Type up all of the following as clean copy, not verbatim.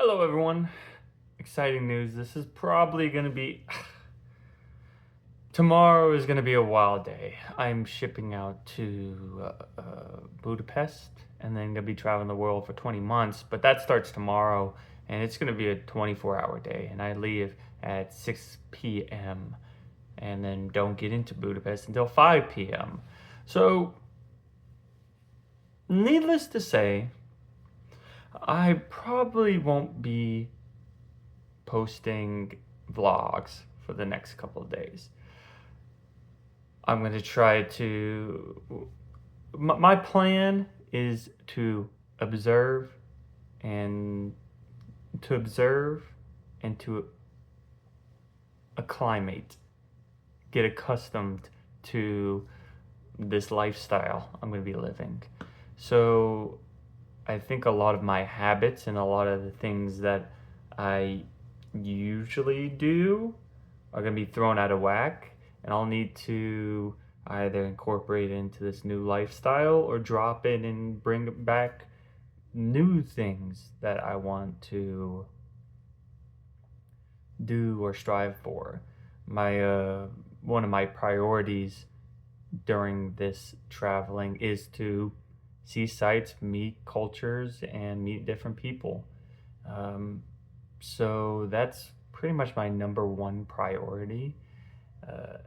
Hello, everyone. Exciting news. This is probably going to be. Tomorrow is going to be a wild day. I'm shipping out to Budapest and then going to be traveling the world for 20 months. But that starts tomorrow and it's going to be a 24-hour day. And I leave at 6 p.m. and then don't get into Budapest until 5 p.m. So, needless to say, I probably won't be posting vlogs for the next couple of days. I'm going to try to. My plan is to observe and observe and to acclimate, get accustomed to this lifestyle I'm going to be living. So I think a lot of my habits and a lot of the things that I usually do are going to be thrown out of whack, and I'll need to either incorporate it into this new lifestyle or drop it and bring back new things that I want to do or strive for. My one of my priorities during this traveling is to see sights, meet cultures, and meet different people. Um, so that's pretty much my number one priority.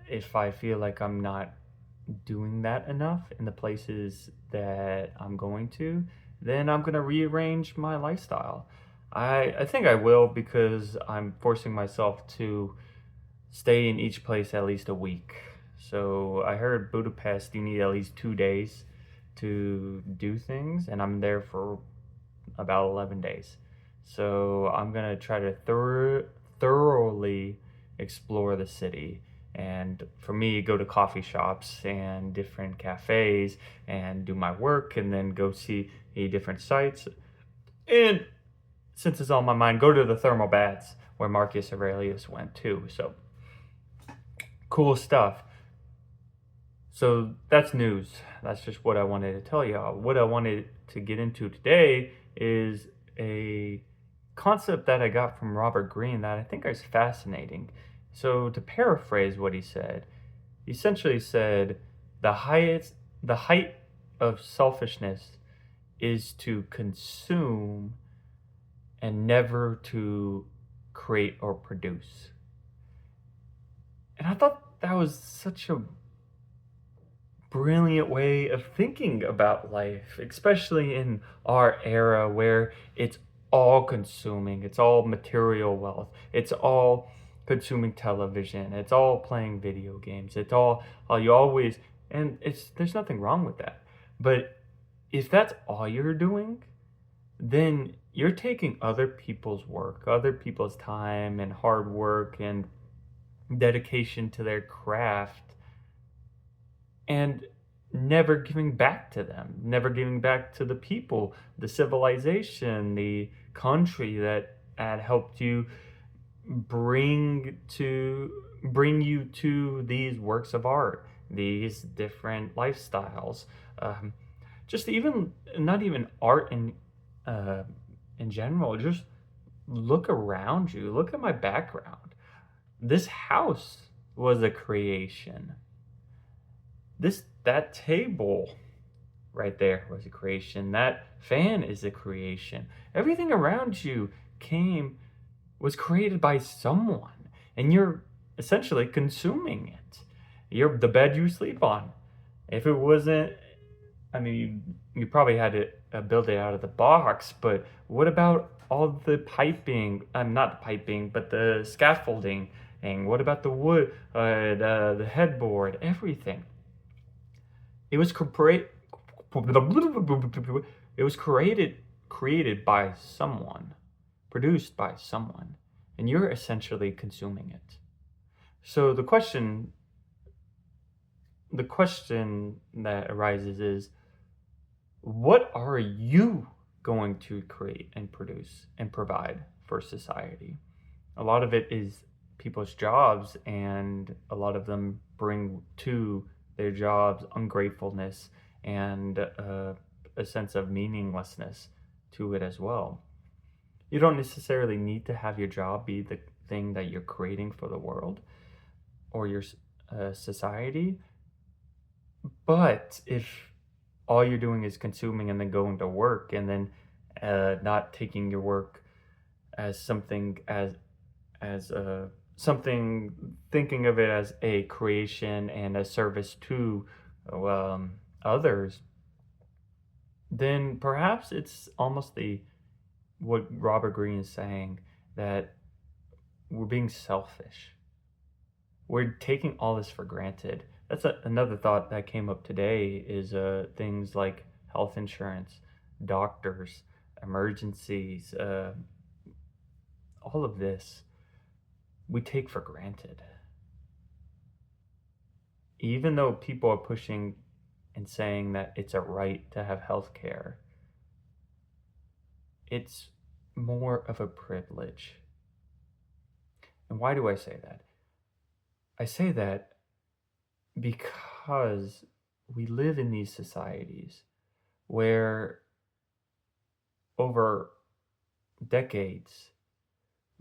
If I feel like I'm not doing that enough in the places that I'm going to, then I'm going to rearrange my lifestyle. I think I will because I'm forcing myself to stay in each place at least a week. So I heard Budapest, you need at least 2 days to do things, and I'm there for about 11 days. So I'm going to try to thoroughly explore the city. And for me, go to coffee shops and different cafes and do my work and then go see different sites. And since it's on my mind, go to the thermal baths where Marcus Aurelius went too. So cool stuff. So that's news. That's just what I wanted to tell y'all. What I wanted to get into today is a concept that I got from Robert Greene that I think is fascinating. So to paraphrase what he said, he essentially said the height of selfishness is to consume and never to create or produce. And I thought that was such a brilliant way of thinking about life, especially in our era where it's all consuming, it's all material wealth, it's all consuming television, it's all playing video games, it's all you always, and there's nothing wrong with that. But if that's all you're doing, then you're taking other people's work, other people's time and hard work and dedication to their craft, and never giving back to them, never giving back to the people, the civilization, the country that had helped you bring you to these works of art, these different lifestyles, just even not even art in general. Just look around you. Look at my background. This house was a creation. That table right there was a creation. That fan is a creation. Everything around you was created by someone, and you're essentially consuming it. You're the bed you sleep on. If it wasn't, I mean, you probably had to build it out of the box, but what about all the piping? Not the piping, but the scaffolding. And what about the wood, the headboard, everything? It was created by someone, produced by someone, and you're essentially consuming it. So the question that arises is, what are you going to create and produce and provide for society? A lot of it is people's jobs, and a lot of them bring to their jobs ungratefulness and a sense of meaninglessness to it as well. You don't necessarily need to have your job be the thing that you're creating for the world or your society. But if all you're doing is consuming and then going to work and then not taking your work as something as something, thinking of it as a creation and a service to others, then perhaps it's almost the what Robert Greene is saying, that we're being selfish. We're taking all this for granted. That's another thought that came up today is things like health insurance, doctors, emergencies, all of this we take for granted. Even though people are pushing and saying that it's a right to have health care, it's more of a privilege. And why do I say that? I say that because we live in these societies where over decades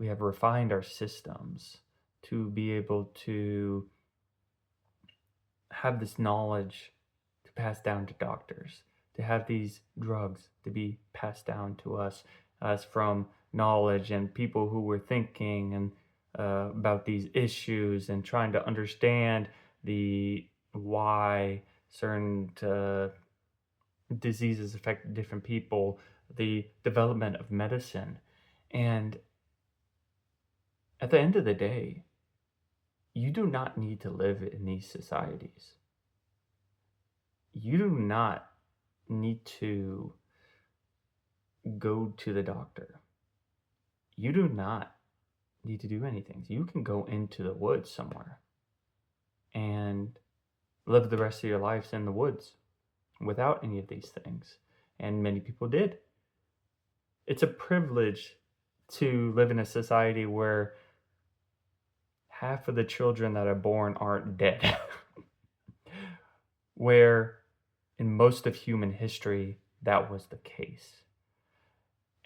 we have refined our systems to be able to have this knowledge to pass down to doctors, to have these drugs to be passed down to us as from knowledge and people who were thinking and about these issues and trying to understand the why certain diseases affect different people, the development of medicine. And at the end of the day, you do not need to live in these societies. You do not need to go to the doctor. You do not need to do anything. You can go into the woods somewhere and live the rest of your lives in the woods without any of these things. And many people did. It's a privilege to live in a society where half of the children that are born aren't dead. Where in most of human history, that was the case.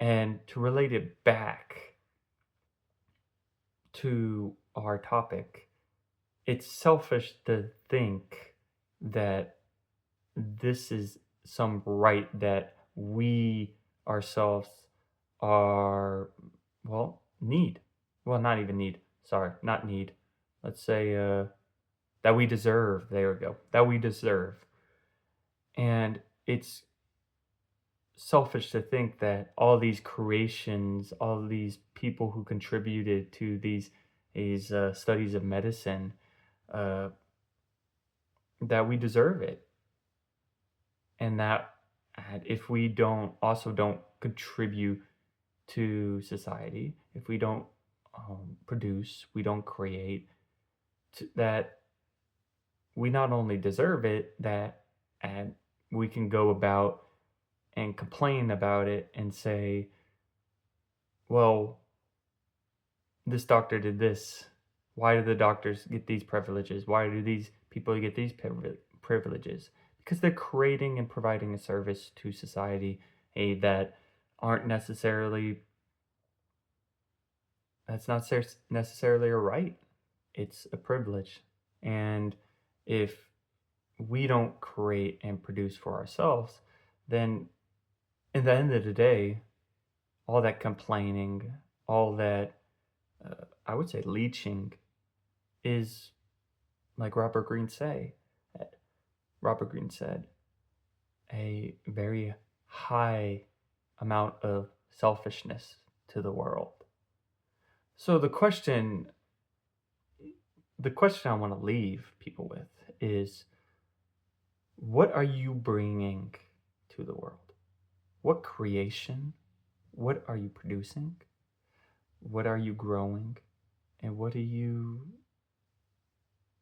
And to relate it back to our topic, it's selfish to think that this is some right that we ourselves are, need. Well, not even need. Sorry, not need. Let's say that we deserve. There we go. That we deserve. And it's selfish to think that all these creations, all these people who contributed to these studies of medicine, that we deserve it, and that if we don't contribute to society, if we don't produce, we don't create, that we not only deserve it, that and we can go about and complain about it and say, well, this doctor did this. Why do the doctors get these privileges? Why do these people get these privileges? Because they're creating and providing a service to society that aren't necessarily, that's not necessarily a right. It's a privilege. And if we don't create and produce for ourselves, then at the end of the day, all that complaining, all that, I would say, leeching is, like Robert Greene said, a very high amount of selfishness to the world. So the question I want to leave people with is, what are you bringing to the world? What creation? What are you producing? What are you growing? And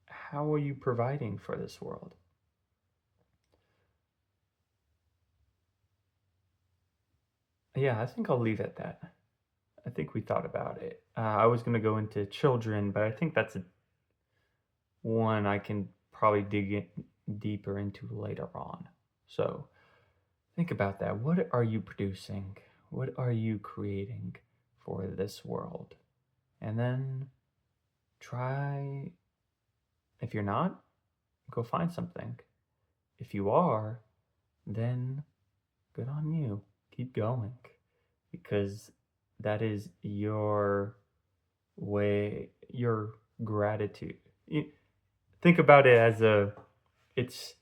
how are you providing for this world? Yeah, I think I'll leave it at that. I think we thought about it. I was going to go into children, but I think that's one I can probably dig in deeper into later on. So think about that. What are you producing? What are you creating? for this world. And then try, if you're not, go find something. If you are, then good on you. Keep going, because that is your way, your gratitude. Think about it as it's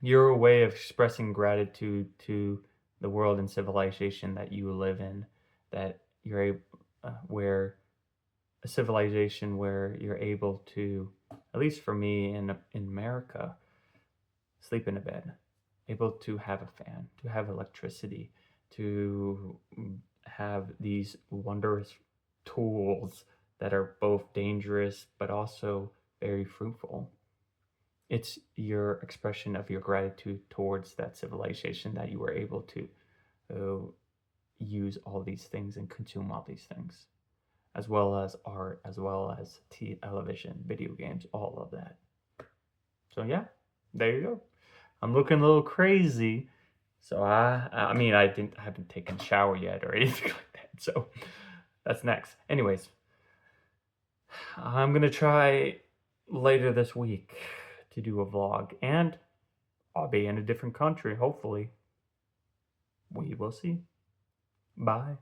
your way of expressing gratitude to the world and civilization that you live in, that you're able, where a civilization where you're able to, at least for me in America, sleep in a bed, able to have a fan, to have electricity, to have these wondrous tools that are both dangerous but also very fruitful. It's your expression of your gratitude towards that civilization that you were able to uh, use all these things and consume all these things, as well as art, as well as television, video games, all of that. So yeah, there you go. I'm looking a little crazy. So I haven't taken a shower yet or anything like that. So that's next. Anyways, I'm gonna try later this week to do a vlog, and I'll be in a different country, hopefully. We will see. Bye.